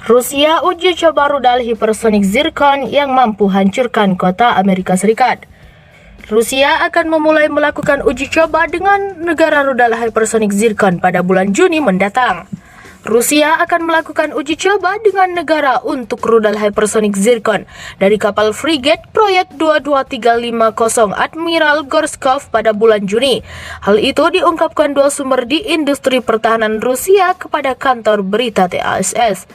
Rusia uji coba rudal hipersonik Zircon yang mampu hancurkan kota Amerika Serikat. Rusia akan memulai melakukan uji coba dengan negara rudal hipersonik Zircon pada bulan Juni mendatang. Rusia akan melakukan uji coba dengan negara untuk rudal hypersonic Zircon dari kapal frigate proyek 22350 Admiral Gorshkov pada bulan Juni. Hal itu diungkapkan dua sumber di industri pertahanan Rusia kepada kantor berita TASS.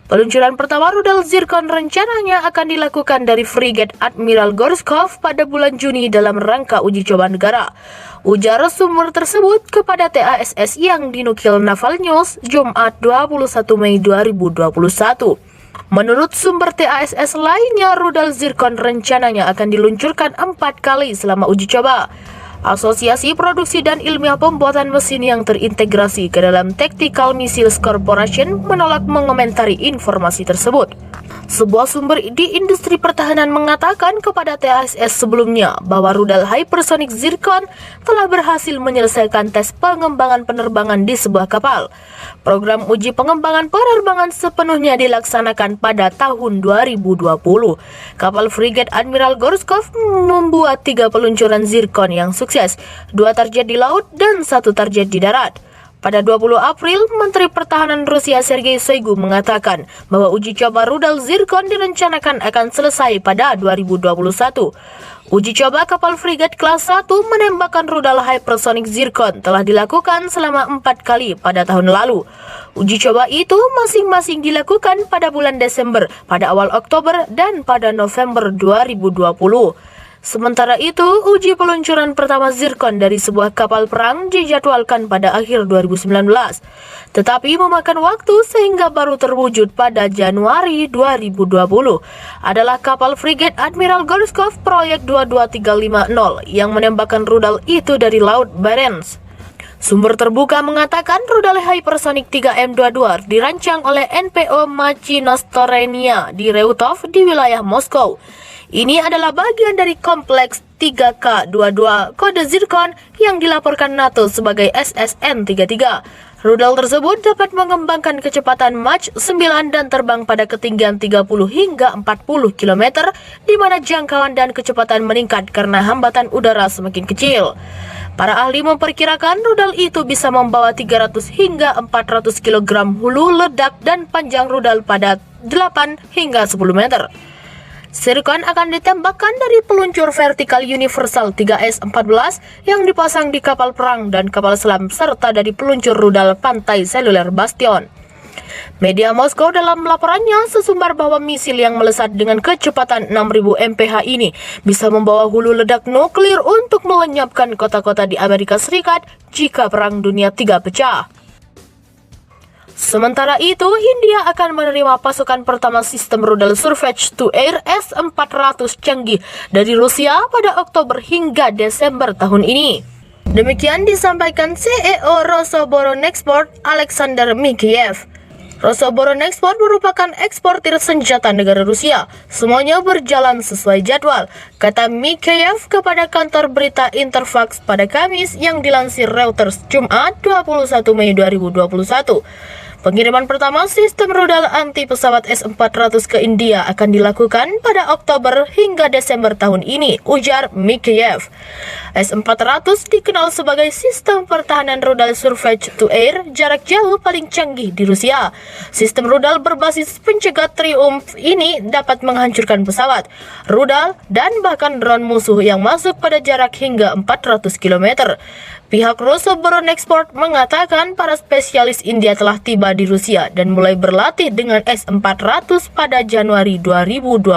Peluncuran pertama rudal Zircon rencananya akan dilakukan dari frigate Admiral Gorshkov pada bulan Juni dalam rangka uji coba negara. Ujar sumber tersebut kepada TASS yang dinukil Naval News Jumat 21 Mei 2021. Menurut sumber TASS lainnya, rudal Zircon rencananya akan diluncurkan 4 kali selama uji coba. Asosiasi Produksi dan Ilmiah Pembuatan Mesin yang terintegrasi ke dalam Tactical Missiles Corporation menolak mengomentari informasi tersebut. Sebuah sumber di industri pertahanan mengatakan kepada TASS sebelumnya bahwa rudal hypersonic Zircon telah berhasil menyelesaikan tes pengembangan penerbangan di sebuah kapal. Program uji pengembangan penerbangan sepenuhnya dilaksanakan pada tahun 2020. Kapal frigate Admiral Gorshkov membuat 3 peluncuran Zircon yang sukses, 2 target di laut dan 1 target di darat. Pada 20 April, Menteri Pertahanan Rusia Sergei Shoigu mengatakan bahwa uji coba rudal Zircon direncanakan akan selesai pada 2021. Uji coba kapal frigat kelas 1 menembakkan rudal hypersonic Zircon telah dilakukan selama 4 kali pada tahun lalu. Uji coba itu masing-masing dilakukan pada bulan Desember, pada awal Oktober, dan pada November 2020. Sementara itu, uji peluncuran pertama Zircon dari sebuah kapal perang dijadwalkan pada akhir 2019, tetapi memakan waktu sehingga baru terwujud pada Januari 2020. Adalah kapal frigate Admiral Gorshkov proyek 22350 yang menembakkan rudal itu dari Laut Barents. Sumber terbuka mengatakan rudal hypersonic 3M22 dirancang oleh NPO Machinastorenia di Reutov di wilayah Moskow. Ini adalah bagian dari kompleks 3K22 kode Zircon yang dilaporkan NATO sebagai SSN-33. Rudal tersebut dapat mengembangkan kecepatan Mach 9 dan terbang pada ketinggian 30 hingga 40 km, di mana jangkauan dan kecepatan meningkat karena hambatan udara semakin kecil. Para ahli memperkirakan rudal itu bisa membawa 300 hingga 400 kg hulu ledak dan panjang rudal pada 8 hingga 10 meter. Zircon akan ditembakkan dari peluncur vertikal universal 3S-14 yang dipasang di kapal perang dan kapal selam serta dari peluncur rudal pantai seluler Bastion. Media Moskow dalam laporannya sesumbar bahwa misil yang melesat dengan kecepatan 6000 mph ini bisa membawa hulu ledak nuklir untuk melenyapkan kota-kota di Amerika Serikat jika Perang Dunia III pecah. Sementara itu, India akan menerima pasukan pertama sistem rudal Surface to Air S-400 canggih dari Rusia pada Oktober hingga Desember tahun ini. Demikian disampaikan CEO Rosoboronexport Alexander Mikheyev. Rosoboronexport merupakan eksportir senjata negara Rusia. Semuanya berjalan sesuai jadwal, kata Mikheyev kepada kantor berita Interfax pada Kamis yang dilansir Reuters Jumat 21 Mei 2021. Pengiriman pertama sistem rudal anti pesawat S-400 ke India akan dilakukan pada Oktober hingga Desember tahun ini, ujar Mikheyev. S-400 dikenal sebagai sistem pertahanan rudal surface to air jarak jauh paling canggih di Rusia. Sistem rudal berbasis pencegat Triumph ini dapat menghancurkan pesawat, rudal, dan bahkan drone musuh yang masuk pada jarak hingga 400 km. Pihak Rosoboronexport mengatakan para spesialis India telah tiba di Rusia dan mulai berlatih dengan S-400 pada Januari 2021.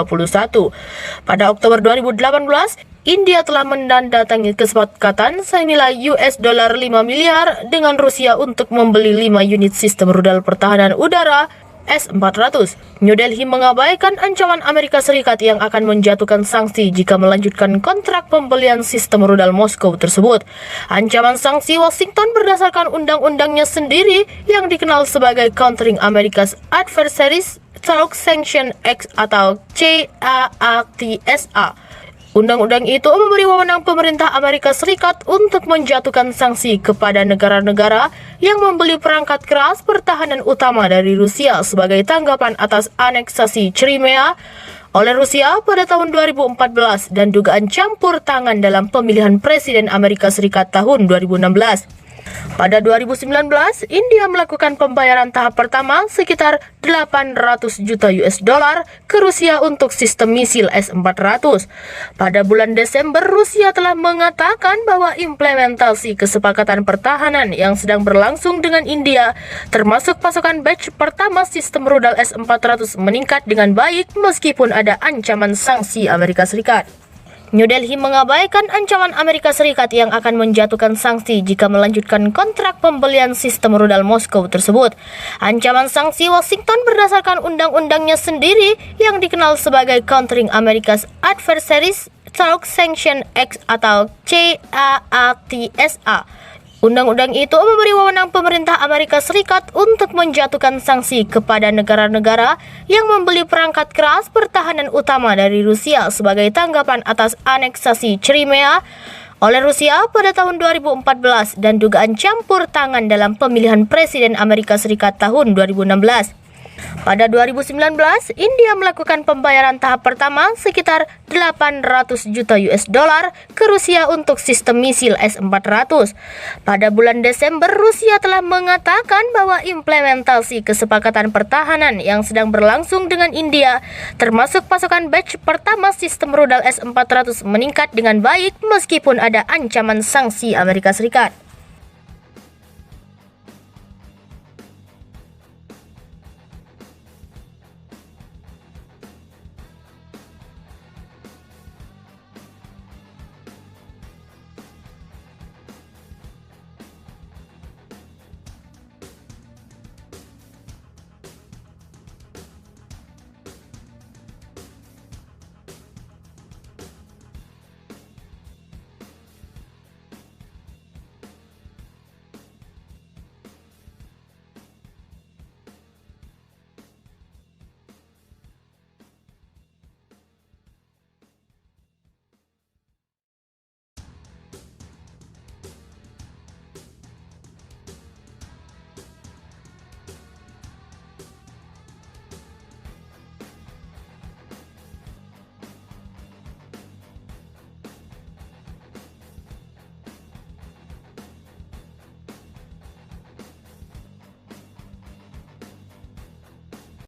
Pada Oktober 2018, India telah menandatangani kesepakatan senilai US$5 miliar dengan Rusia untuk membeli 5 unit sistem rudal pertahanan udara S-400. New Delhi mengabaikan ancaman Amerika Serikat yang akan menjatuhkan sanksi jika melanjutkan kontrak pembelian sistem rudal Moskow tersebut. Ancaman sanksi Washington berdasarkan undang-undangnya sendiri yang dikenal sebagai Countering America's Adversaries Through Sanction Act atau CAATSA. Undang-undang itu memberi wewenang pemerintah Amerika Serikat untuk menjatuhkan sanksi kepada negara-negara yang membeli perangkat keras pertahanan utama dari Rusia sebagai tanggapan atas aneksasi Crimea oleh Rusia pada tahun 2014 dan dugaan campur tangan dalam pemilihan Presiden Amerika Serikat tahun 2016. Pada 2019, India melakukan pembayaran tahap pertama sekitar 800 juta US dollar ke Rusia untuk sistem misil S-400. Pada bulan Desember, Rusia telah mengatakan bahwa implementasi kesepakatan pertahanan yang sedang berlangsung dengan India, termasuk pasokan batch pertama sistem rudal S-400 meningkat dengan baik meskipun ada ancaman sanksi Amerika Serikat. New Delhi mengabaikan ancaman Amerika Serikat yang akan menjatuhkan sanksi jika melanjutkan kontrak pembelian sistem rudal Moskow tersebut. Ancaman sanksi Washington berdasarkan undang-undangnya sendiri yang dikenal sebagai Countering America's Adversaries Through Sanction Act atau CAATSA. Undang-undang itu memberi wewenang pemerintah Amerika Serikat untuk menjatuhkan sanksi kepada negara-negara yang membeli perangkat keras pertahanan utama dari Rusia sebagai tanggapan atas aneksasi Crimea oleh Rusia pada tahun 2014 dan dugaan campur tangan dalam pemilihan Presiden Amerika Serikat tahun 2016. Pada 2019, India melakukan pembayaran tahap pertama sekitar 800 juta US dollar ke Rusia untuk sistem misil S-400. Pada bulan Desember, Rusia telah mengatakan bahwa implementasi kesepakatan pertahanan yang sedang berlangsung dengan India, termasuk pasokan batch pertama sistem rudal S-400 meningkat dengan baik meskipun ada ancaman sanksi Amerika Serikat.